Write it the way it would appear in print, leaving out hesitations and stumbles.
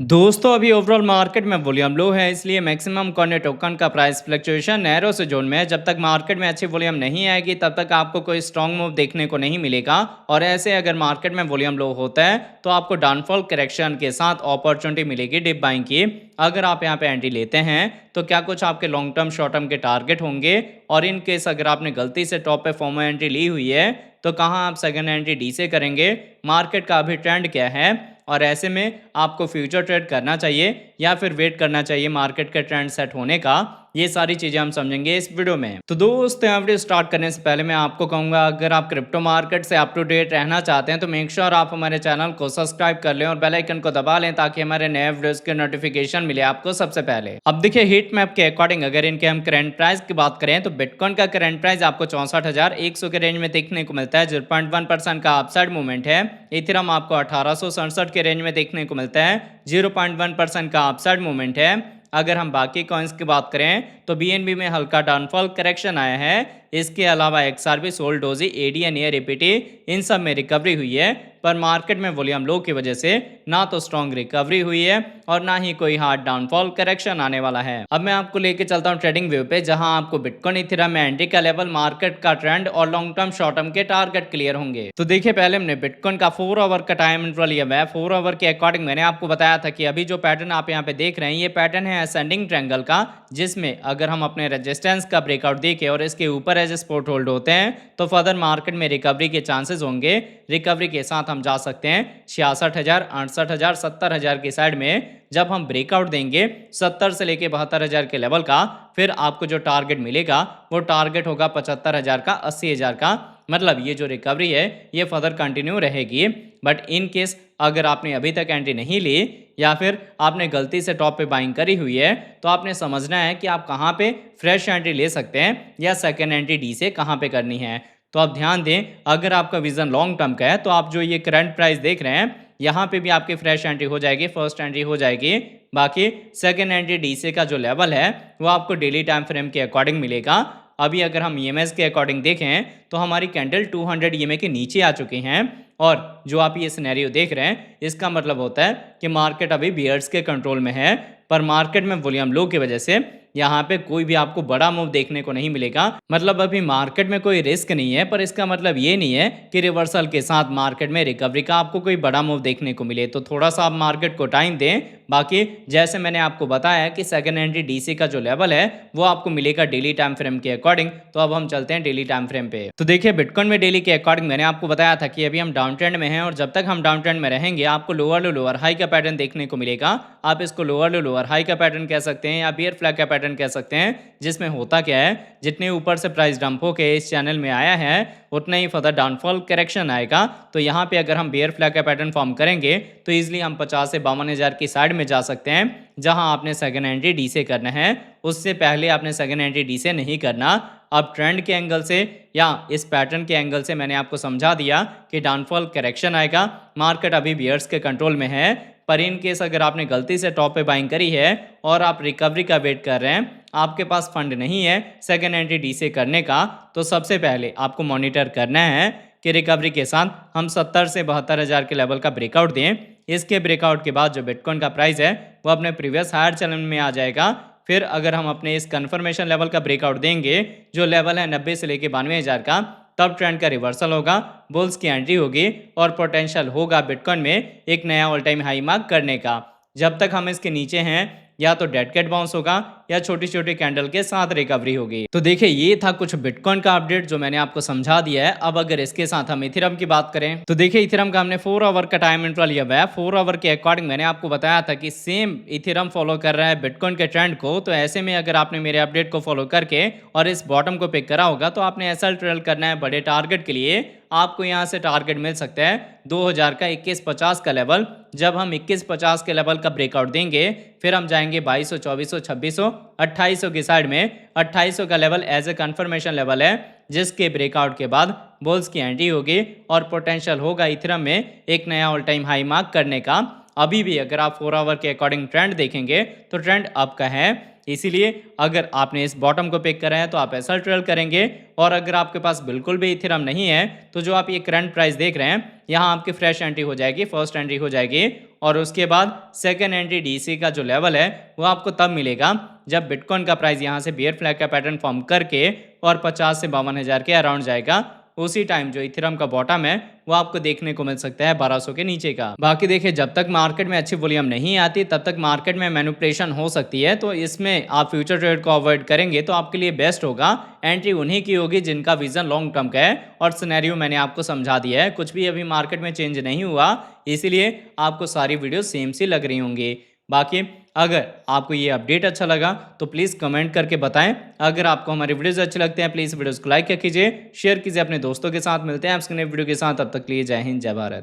दोस्तों अभी overall market में वॉल्यूम लो है, इसलिए मैक्सिमम कॉर्नर टोकन का प्राइस फ्लक्चुएशन नैरो से जोन में है। जब तक मार्केट में अच्छी वॉल्यूम नहीं आएगी तब तक आपको कोई स्ट्रांग मूव देखने को नहीं मिलेगा। और ऐसे अगर मार्केट में वॉल्यूम लो होता है तो आपको डाउनफॉल करेक्शन के साथ अपॉर्चुनिटी मिलेगी डिप बाइंग की। अगर आप यहाँ पे एंट्री लेते हैं तो क्या कुछ आपके लॉन्ग टर्म शॉर्ट टर्म के टारगेट होंगे, और इन केस अगर आपने गलती से टॉप पे फॉर्मो एंट्री ली हुई है तो कहाँ आप सेकंड एंट्री डी से करेंगे, मार्केट का अभी ट्रेंड क्या है, और ऐसे में आपको फ्यूचर ट्रेड करना चाहिए या फिर वेट करना चाहिए मार्केट का ट्रेंड सेट होने का। ये सारी चीजें हम समझेंगे इस वीडियो में। तो दोस्तों यहाँ वीडियो स्टार्ट करने से पहले मैं आपको कहूंगा, अगर आप क्रिप्टो मार्केट से अप टू डेट रहना चाहते हैं तो मेक श्योर आप हमारे चैनल को सब्सक्राइब कर लें और बेल आइकन को दबा लें ताकि हमारे नए वीडियोस के नोटिफिकेशन मिले आपको सबसे पहले। अब देखिए हीट मैप के अकॉर्डिंग अगर इनके हम करंट प्राइस की बात करें तो बिटकॉइन का करंट प्राइस आपको 64,100 के रेंज में देखने को मिलता है, 0.1% का अपसाइड मूवमेंट है। इथेरियम आपको 1867 के रेंज में देखने को मिलता है, 0.1% का अपसाइड मूवमेंट है। अगर हम बाकी कॉइन्स की बात करें तो बीएनबी में हल्का डाउनफॉल करेक्शन आया है। इसके अलावा एक्सआरबी, सोल्डोजी, एडीएन, एपीटी इन सब में रिकवरी हुई है, पर मार्केट में वॉल्यूम लो की वजह से ना तो स्ट्रॉन्ग रिकवरी हुई है और ना ही कोई हार्ड डाउनफॉल करेक्शन आने वाला है। अब मैं आपको लेके चलता हूँ ट्रेडिंग व्यू पे, जहां आपको बिटकॉइन, इथेरियम में एंट्री का लेवल, मार्केट का ट्रेंड और लॉन्ग टर्म शॉर्ट टर्म के टारगेट क्लियर होंगे। तो देखिए पहले हमने बिटकॉइन का 4 आवर का टाइम इंटरवल लिया हुआ है। 4 आवर के अकॉर्डिंग मैंने आपको बताया था कि अभी जो पैटर्न आप यहाँ पे देख रहे हैं ये पैटर्न है असेंडिंग ट्रायंगल का, जिसमें अगर हम अपने रेजिस्टेंस का ब्रेकआउट देखें और इसके ऊपर एज सपोर्ट होल्ड होते हैं तो फर्दर मार्केट में रिकवरी के चांसेस होंगे। रिकवरी के साथ हम जा सकते हैं 66,000, 68,000, 70,000 की साइड में। जब हम ब्रेकआउट देंगे 70 से लेके 72,000 के लेवल का, फिर आपको जो टारगेट मिलेगा वो टारगेट होगा 75,000 का, 80,000 का। मतलब ये जो रिकवरी है ये फर्दर कंटिन्यू रहेगी। बट इन केस अगर आपने अभी तक एंट्री नहीं ली या फिर आपने गलती से टॉप पे बाइंग करी हुई है तो आपने समझना है कि आप कहाँ पे फ्रेश एंट्री ले सकते हैं या सेकेंड एंट्री डी से कहाँ पे करनी है। तो आप ध्यान दें, अगर आपका विजन लॉन्ग टर्म का है तो आप जो ये करंट प्राइस देख रहे हैं यहाँ पे भी आपकी फ्रेश एंट्री हो जाएगी, फर्स्ट एंट्री हो जाएगी। बाकी सेकेंड एंट्री डीसी का जो लेवल है वो आपको डेली टाइम फ्रेम के अकॉर्डिंग मिलेगा। अभी अगर हम ईएमएस के अकॉर्डिंग देखें तो हमारी कैंडल 200 ईएमए के नीचे आ चुकी हैं, और जो आप ये सिनेरियो देख रहे हैं इसका मतलब होता है कि मार्केट अभी बियर्स के कंट्रोल में है। पर मार्केट में वॉल्यूम लो की वजह से यहाँ पे कोई भी आपको बड़ा मूव देखने को नहीं मिलेगा। मतलब अभी मार्केट में कोई रिस्क नहीं है, पर इसका मतलब ये नहीं है कि रिवर्सल के साथ मार्केट में रिकवरी का आपको कोई बड़ा मूव देखने को मिले। तो थोड़ा सा आप मार्केट को टाइम दें। बाकी जैसे मैंने आपको बताया कि सेकंड एंट्री डीसी का जो लेवल है वो आपको मिलेगा डेली टाइम फ्रेम के अकॉर्डिंग। तो अब हम चलते हैं डेली टाइम फ्रेम पे। तो देखिए बिटकॉइन में डेली के अकॉर्डिंग मैंने आपको बताया था कि अभी हम डाउन ट्रेंड में हैं, और जब तक हम डाउन ट्रेंड में रहेंगे आपको लोअर टू लोअर हाई का पैटर्न देखने को मिलेगा। आप इसको लोअर टू लोअर हाई का पैटर्न कह सकते हैं या बियर फ्लैग का पैटर्न कह सकते हैं, जिसमें होता क्या है, जितने ऊपर से प्राइस डंप होके इस चैनल में आया है उतना ही फर्दर डाउनफॉल करेक्शन आएगा। तो यहाँ पे अगर हम बियर फ्लैग का पैटर्न फॉर्म करेंगे तो इजीली हम 50 से 52,000 की साइड में जा सकते हैं, जहां आपने सेकंड एंट्री डी से करना है। उससे पहले आपने सेकंड एंट्री डी से नहीं करना। अब ट्रेंड के एंगल से या इस पैटर्न के एंगल से मैंने आपको समझा दिया कि डाउनफॉल करेक्शन आएगा, मार्केट अभी बियर्स के कंट्रोल में है। पर इन केस अगर आपने गलती से टॉप पे बाइंग करी है और आप रिकवरी का वेट कर रहे हैं, आपके पास फंड नहीं है सेकंड एंट्री डी से करने का, तो सबसे पहले आपको मॉनिटर करना है कि रिकवरी के साथ हम 70 से 72,000 के लेवल का ब्रेकआउट दें। इसके ब्रेकआउट के बाद जो बिटकॉइन का प्राइस है वो अपने प्रीवियस हायर चैनल में आ जाएगा। फिर अगर हम अपने इस कन्फर्मेशन लेवल का ब्रेकआउट देंगे जो लेवल है 90 से लेके 92,000 का, तब ट्रेंड का रिवर्सल होगा, बुल्स की एंट्री होगी और पोटेंशियल होगा बिटकॉइन में एक नया ऑल टाइम हाई मार्क करने का। जब तक हम इसके नीचे हैं या तो डेड कैट बाउंस होगा या छोटी छोटी कैंडल के साथ रिकवरी होगी। तो देखिए ये था कुछ बिटकॉइन का अपडेट जो मैंने आपको समझा दिया है। अब अगर इसके साथ हम इथेरियम की बात करें तो देखिए इथेरियम का हमने 4 आवर का टाइम इंटरवल लिया हुआ है। 4 आवर के अकॉर्डिंग मैंने आपको बताया था कि सेम इथेरियम फॉलो कर रहा है बिटकॉइन के ट्रेंड को। तो ऐसे में अगर आपने मेरे अपडेट को फॉलो करके और इस बॉटम को पिक करा होगा तो आपने ऐसा ट्रेल करना है बड़े टारगेट के लिए। आपको यहाँ से टारगेट मिल सकता है 2000 का 2150 का लेवल। जब हम 2150 के लेवल का ब्रेकआउट देंगे फिर हम जाएंगे 2200, 2400, 2600, 2800 की साइड में। 2800 का level as a confirmation level है, जिसके ब्रेकआउट के बाद बुल्स की एंट्री होगी और पोटेंशियल होगा इथेरियम में एक नया ऑल टाइम हाई मार्क करने का। अभी भी अगर आप 4 आवर के अकॉर्डिंग ट्रेंड देखेंगे तो ट्रेंड अप का है। इसीलिए अगर आपने इस बॉटम को पिक करा है तो आप ऐसा ट्रेड करेंगे। और अगर आपके पास बिल्कुल भी इथेरियम नहीं है तो जो आप ये करंट प्राइस देख रहे हैं यहाँ आपकी फ्रेश एंट्री हो जाएगी, फर्स्ट एंट्री हो जाएगी। और उसके बाद सेकंड एंट्री डीसी का जो लेवल है वो आपको तब मिलेगा जब बिटकॉइन का प्राइस यहाँ से बियर फ्लैग का पैटर्न फॉर्म करके और 50 से 52,000 के अराउंड जाएगा। उसी टाइम जो इथेरियम का बॉटम है वो आपको देखने को मिल सकता है 1200 के नीचे का। बाकी देखिए, जब तक मार्केट में अच्छी वॉल्यूम नहीं आती तब तक मार्केट में मैनिपुलेशन हो सकती है, तो इसमें आप फ्यूचर ट्रेड को अवॉइड करेंगे तो आपके लिए बेस्ट होगा। एंट्री उन्हीं की होगी जिनका विजन लॉन्ग टर्म का है। और सिनेरियो मैंने आपको समझा दिया है, कुछ भी अभी मार्केट में चेंज नहीं हुआ, इसीलिए आपको सारी वीडियो सेम सी लग रही होंगी। बाकी अगर आपको ये अपडेट अच्छा लगा तो प्लीज़ कमेंट करके बताएं। अगर आपको हमारे वीडियोस अच्छे लगते हैं प्लीज़ वीडियोस को लाइक कीजिए, शेयर कीजिए अपने दोस्तों के साथ। मिलते हैं आपसे नए वीडियो के साथ, तब तक के लिए जय हिंद, जय भारत।